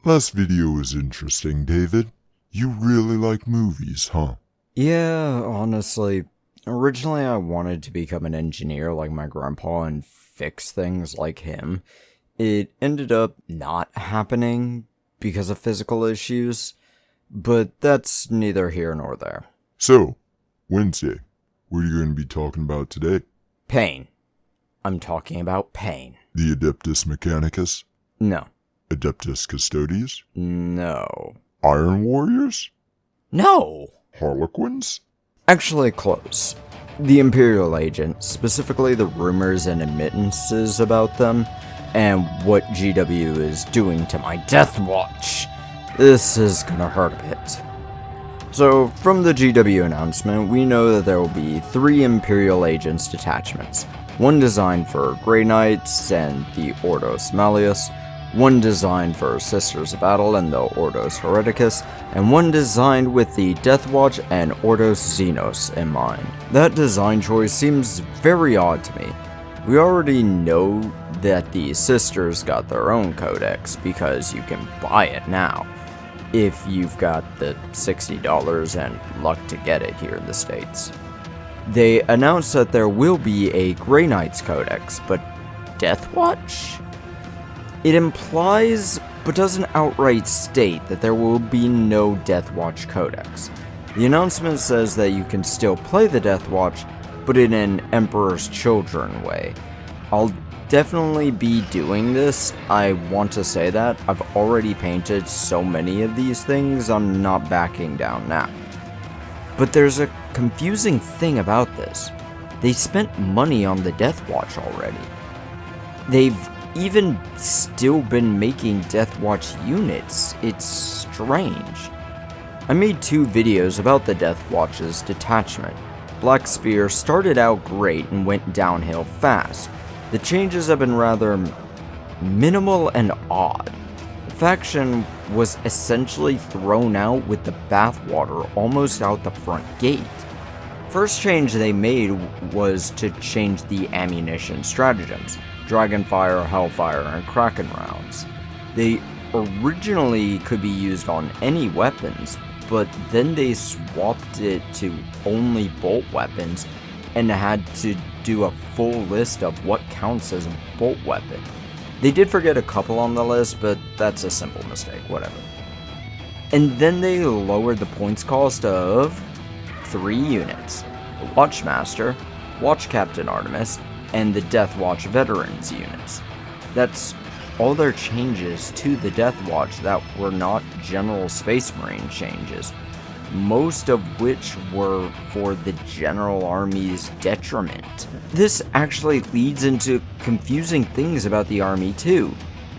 Last video was interesting, David. You really like movies, huh? Yeah, honestly, originally I wanted to become an engineer like my grandpa and fix things like him. It ended up not happening because of physical issues, but that's neither here nor there. So, Wednesday, what are you going to be talking about today? Pain. I'm talking about pain. The Adeptus Mechanicus? No. Adeptus Custodes? No. Iron Warriors? No! Harlequins? Actually, close. The Imperial Agents, specifically the rumors and admittances about them, and what GW is doing to my Deathwatch. This is gonna hurt a bit. So, from the GW announcement, we know that there will be 3 Imperial Agents detachments. One designed for Grey Knights and the Ordos Malleus, one designed for Sisters of Battle and the Ordos Hereticus, and one designed with the Deathwatch and Ordos Xenos in mind. That design choice seems very odd to me. We already know that the Sisters got their own codex because you can buy it now, if you've got the $60 and luck to get it here in the States. They announced that there will be a Grey Knights codex, but Deathwatch? It implies, but doesn't outright state, that there will be no Deathwatch codex. The announcement says that you can still play the Deathwatch, but in an Emperor's Children way. I'll definitely be doing this, I want to say that. I've already painted so many of these things, I'm not backing down now. But there's a confusing thing about this. They spent money on the Deathwatch already. They've even still been making Deathwatch units. It's strange. I made 2 videos about the Deathwatch's detachment. Black Spear started out great and went downhill fast. The changes have been rather minimal and odd. The faction was essentially thrown out with the bathwater almost out the front gate. First change they made was to change the ammunition stratagems. Dragonfire, Hellfire, and Kraken rounds. They originally could be used on any weapons, but then they swapped it to only bolt weapons and had to do a full list of what counts as a bolt weapon. They did forget a couple on the list, but that's a simple mistake, whatever. And then they lowered the points cost of 3 units: the Watchmaster, Watch Captain Artemis, and the Deathwatch Veterans units. That's all their changes to the Deathwatch that were not general Space Marine changes, most of which were for the General Army's detriment. This actually leads into confusing things about the Army too.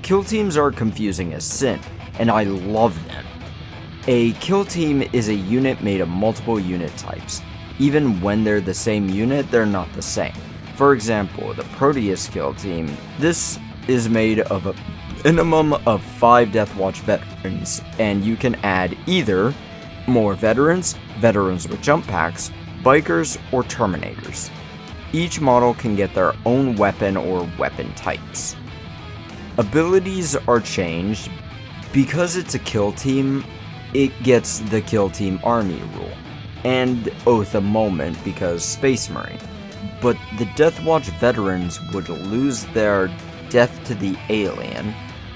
Kill teams are confusing as sin, and I love them. A kill team is a unit made of multiple unit types. Even when they're the same unit, they're not the same. For example, the Proteus kill team, this is made of a minimum of 5 Deathwatch veterans, and you can add either more veterans, veterans with jump packs, bikers, or terminators. Each model can get their own weapon or weapon types. Abilities are changed. Because it's a kill team, it gets the kill team army rule, and Oath of Moment because Space Marine. But the Deathwatch veterans would lose their Death to the Alien,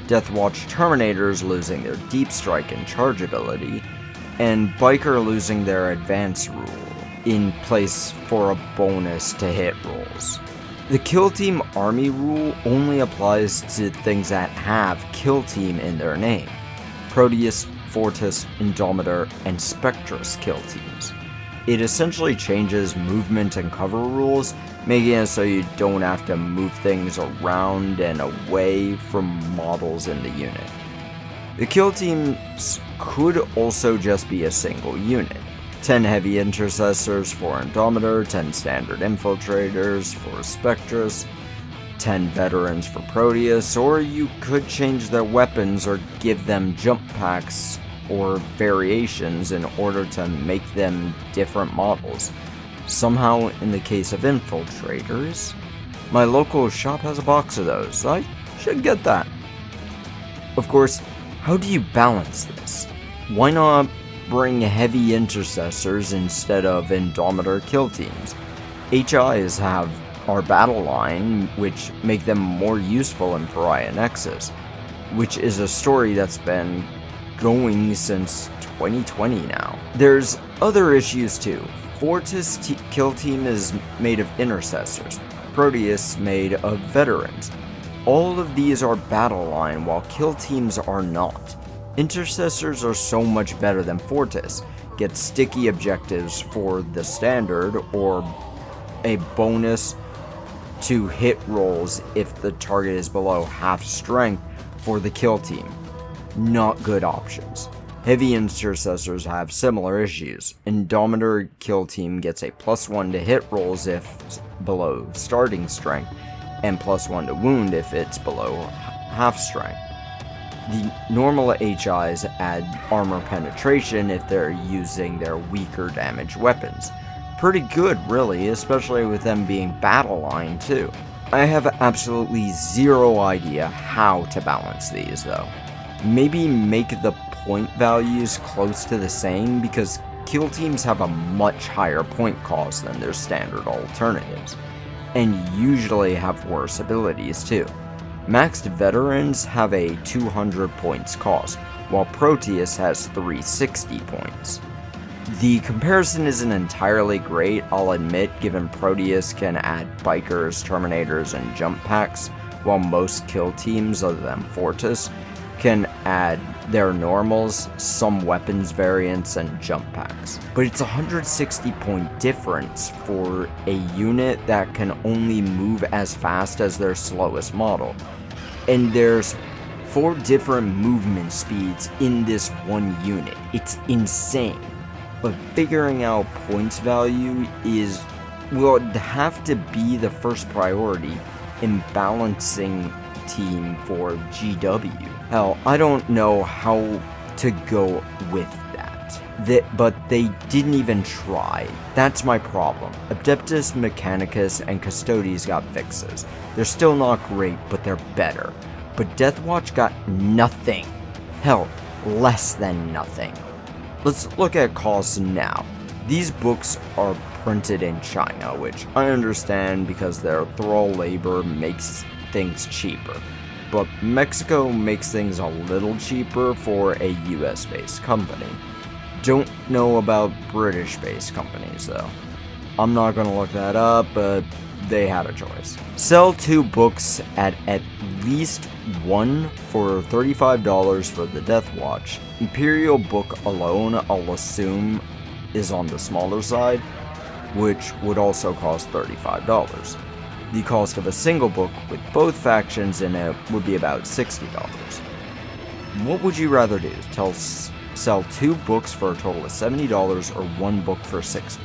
Deathwatch Terminators losing their Deep Strike and Charge ability, and Biker losing their Advance rule, in place for a bonus to hit rolls. The Kill Team Army rule only applies to things that have Kill Team in their name: Proteus, Fortis, Indomitor, and Spectrus kill teams. It essentially changes movement and cover rules, making it so you don't have to move things around and away from models in the unit. The kill teams could also just be a single unit. 10 heavy intercessors for Indomitor, 10 standard infiltrators for Spectrus, 10 veterans for Proteus, or you could change their weapons or give them jump packs or variations in order to make them different models. Somehow, in the case of infiltrators, my local shop has a box of those. I should get that. Of course, How do you balance this? Why not bring heavy intercessors instead of Indomitor kill teams? HIs have our battle line, which make them more useful in Pariah Nexus, which is a story that's been going since 2020 now. There's other issues too. Fortis kill team is made of intercessors, Proteus made of veterans. All of these are battle line, while kill teams are not. Intercessors are so much better than Fortis, get sticky objectives for the standard, or a bonus to hit rolls if the target is below half strength for the kill team. Not good options. Heavy intercessors have similar issues. Indomitor kill team gets a +1 to hit rolls if below starting strength, and +1 to wound if it's below half strength. The normal HIs add armor penetration if they're using their weaker damage weapons. Pretty good, really, especially with them being battle line too. I have absolutely zero idea how to balance these though. Maybe make the point values close to the same, because kill teams have a much higher point cost than their standard alternatives, and usually have worse abilities too. Maxed veterans have a 200 points cost, while Proteus has 360 points. The comparison isn't entirely great, I'll admit, given Proteus can add bikers, terminators, and jump packs, while most kill teams other than Fortis can add their normals, some weapons variants, and jump packs. But it's a 160 point difference for a unit that can only move as fast as their slowest model. And there's 4 different movement speeds in this one unit. It's insane. But figuring out points value will have to be the first priority in balancing team for GW. Hell, I don't know how to go with that. But they didn't even try. That's my problem. Adeptus Mechanicus and Custodes got fixes. They're still not great, but they're better. But Deathwatch got nothing. Hell, less than nothing. Let's look at costs now. These books are printed in China, which I understand because their thrall labor makes things cheaper. But Mexico makes things a little cheaper for a US-based company. Don't know about British-based companies though. I'm not gonna look that up, but they had a choice. Sell 2 books at least one for $35 for the Deathwatch. Imperial book alone, I'll assume, is on the smaller side, which would also cost $35. The cost of a single book with both factions in it would be about $60. What would you rather do? Sell 2 books for a total of $70 or 1 book for $60?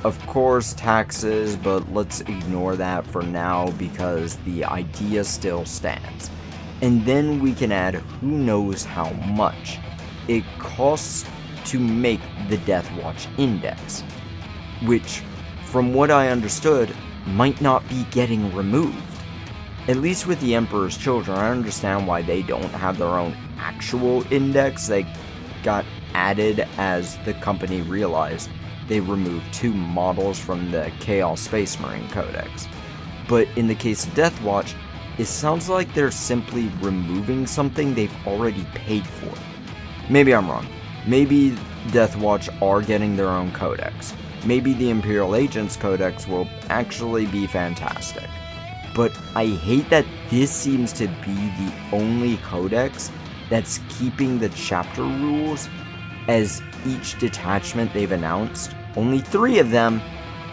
Of course, taxes, but let's ignore that for now because the idea still stands. And then we can add who knows how much it costs to make the Deathwatch Index, which, from what I understood, might not be getting removed. At least with the Emperor's Children, I understand why they don't have their own actual index. They got added as the company realized they removed 2 models from the Chaos Space Marine Codex. But in the case of Deathwatch, it sounds like they're simply removing something they've already paid for. Maybe I'm wrong. Maybe Deathwatch are getting their own codex. Maybe the Imperial Agents Codex will actually be fantastic. But I hate that this seems to be the only codex that's keeping the chapter rules, as each detachment they've announced, only 3 of them,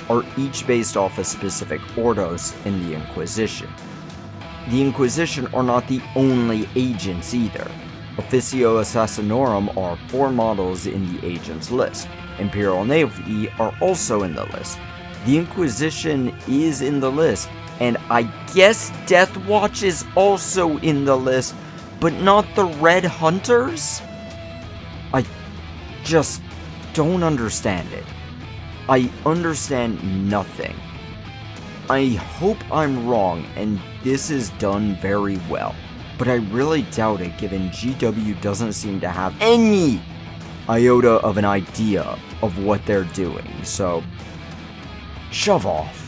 are each based off a specific Ordos in the Inquisition. The Inquisition are not the only agents either. Officio Assassinorum are 4 models in the agents list. Imperial Navy are also in the list. The Inquisition is in the list, and I guess Deathwatch is also in the list, but not the Red Hunters? I just don't understand it. I understand nothing. I hope I'm wrong and this is done very well. but I really doubt it given GW doesn't seem to have any iota of an idea of what they're doing, so shove off.